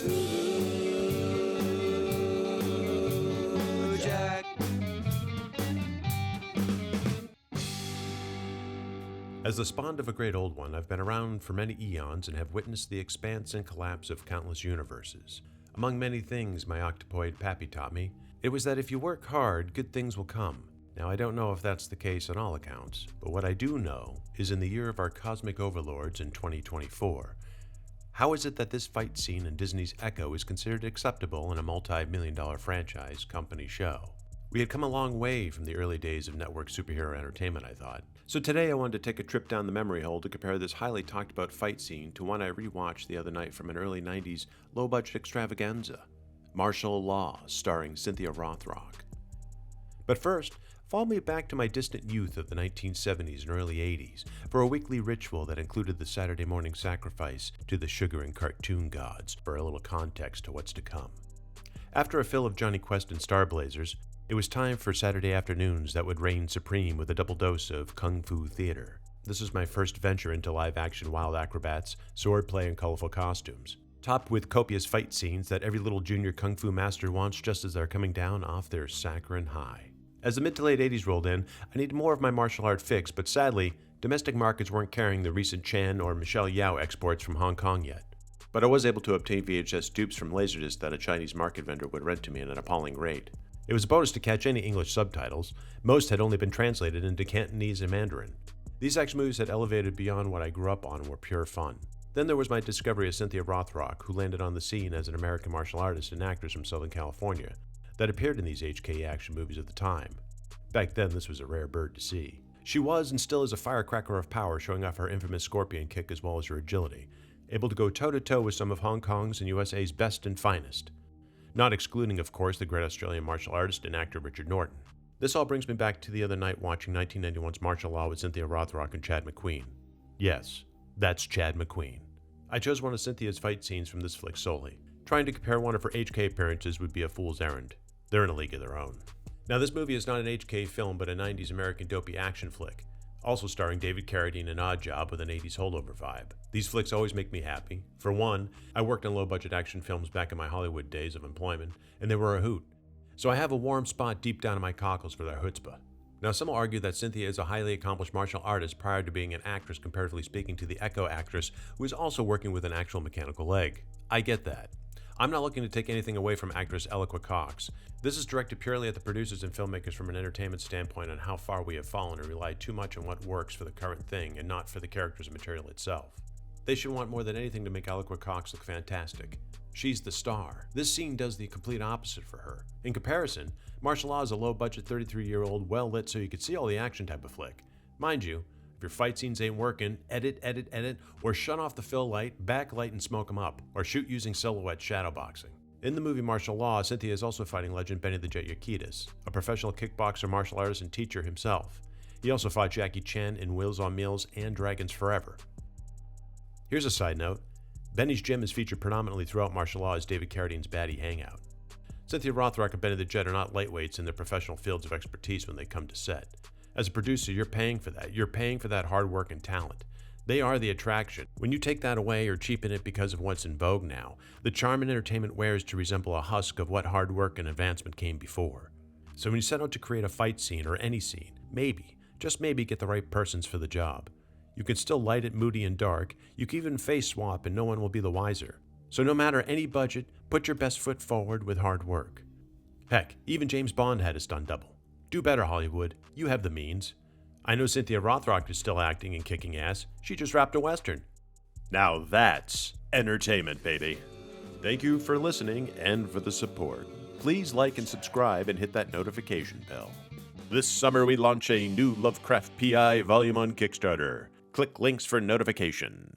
CTHULHU Jack. As the spawn of a great old one, I've been around for many eons and have witnessed the expanse and collapse of countless universes. Among many things my octopoid pappy taught me, it was that if you work hard, good things will come. Now, I don't know if that's the case on all accounts, but what I do know is in the year of our cosmic overlords in 2024, how is it that this fight scene in Disney's Echo is considered acceptable in a multi-million-dollar franchise company show? We had come a long way from the early days of network superhero entertainment, I thought. So today I wanted to take a trip down the memory hole to compare this highly talked about fight scene to one I rewatched the other night from an early 90s low-budget extravaganza, Martial Law, starring Cynthia Rothrock. But first, follow me back to my distant youth of the 1970s and early 80s for a weekly ritual that included the Saturday morning sacrifice to the sugar and cartoon gods for a little context to what's to come. After a fill of Johnny Quest and Star Blazers, it was time for Saturday afternoons that would reign supreme with a double dose of Kung Fu theater. This was my first venture into live-action wild acrobats, swordplay, and colorful costumes, topped with copious fight scenes that every little junior Kung Fu master wants just as they're coming down off their saccharine high. As the mid to late 80s rolled in, I needed more of my martial art fix, but sadly, domestic markets weren't carrying the recent Chan or Michelle Yao exports from Hong Kong yet. But I was able to obtain VHS dupes from Laserdisc that a Chinese market vendor would rent to me at an appalling rate. It was a bonus to catch any English subtitles. Most had only been translated into Cantonese and Mandarin. These action movies had elevated beyond what I grew up on and were pure fun. Then there was my discovery of Cynthia Rothrock, who landed on the scene as an American martial artist and actress from Southern California that appeared in these HK action movies at the time. Back then, this was a rare bird to see. She was and still is a firecracker of power, showing off her infamous scorpion kick as well as her agility, able to go toe-to-toe with some of Hong Kong's and USA's best and finest. Not excluding, of course, the great Australian martial artist and actor Richard Norton. This all brings me back to the other night watching 1991's Martial Law with Cynthia Rothrock and Chad McQueen. Yes, that's Chad McQueen. I chose one of Cynthia's fight scenes from this flick solely. Trying to compare one of her HK appearances would be a fool's errand. They're in a league of their own. Now, this movie is not an HK film, but a 90s American dopey action flick, also starring David Carradine and Oddjob with an 80s holdover vibe. These flicks always make me happy. For one, I worked on low-budget action films back in my Hollywood days of employment, and they were a hoot. So I have a warm spot deep down in my cockles for their chutzpah. Now, some will argue that Cynthia is a highly accomplished martial artist prior to being an actress, comparatively speaking to the Echo actress, who is also working with an actual mechanical leg. I get that. I'm not looking to take anything away from actress Eloqua Cox. This is directed purely at the producers and filmmakers from an entertainment standpoint on how far we have fallen and relied too much on what works for the current thing and not for the characters and material itself. They should want more than anything to make Eloqua Cox look fantastic. She's the star. This scene does the complete opposite for her. In comparison, Martial Law is a low-budget 33-year-old, well-lit so you could see all the action type of flick. Mind you, if your fight scenes ain't working, edit, or shut off the fill light, backlight and smoke them up, or shoot using silhouette shadowboxing. In the movie Martial Law, Cynthia is also fighting legend Benny the Jet Yakitas, a professional kickboxer, martial artist, and teacher himself. He also fought Jackie Chan in Wheels on Meals and Dragons Forever. Here's a side note. Benny's gym is featured predominantly throughout Martial Law as David Carradine's baddie hangout. Cynthia Rothrock and Benny the Jet are not lightweights in their professional fields of expertise when they come to set. As a producer, you're paying for that. You're paying for that hard work and talent. They are the attraction. When you take that away or cheapen it because of what's in vogue now, the charm and entertainment wears to resemble a husk of what hard work and advancement came before. So when you set out to create a fight scene or any scene, maybe, just maybe get the right persons for the job. You can still light it moody and dark. You can even face swap and no one will be the wiser. So no matter any budget, put your best foot forward with hard work. Heck, even James Bond had a stunt double. Do better, Hollywood. You have the means. I know Cynthia Rothrock is still acting and kicking ass. She just wrapped a Western. Now that's entertainment, baby. Thank you for listening and for the support. Please like and subscribe and hit that notification bell. This summer we launch a new Lovecraft PI volume on Kickstarter. Click links for notification.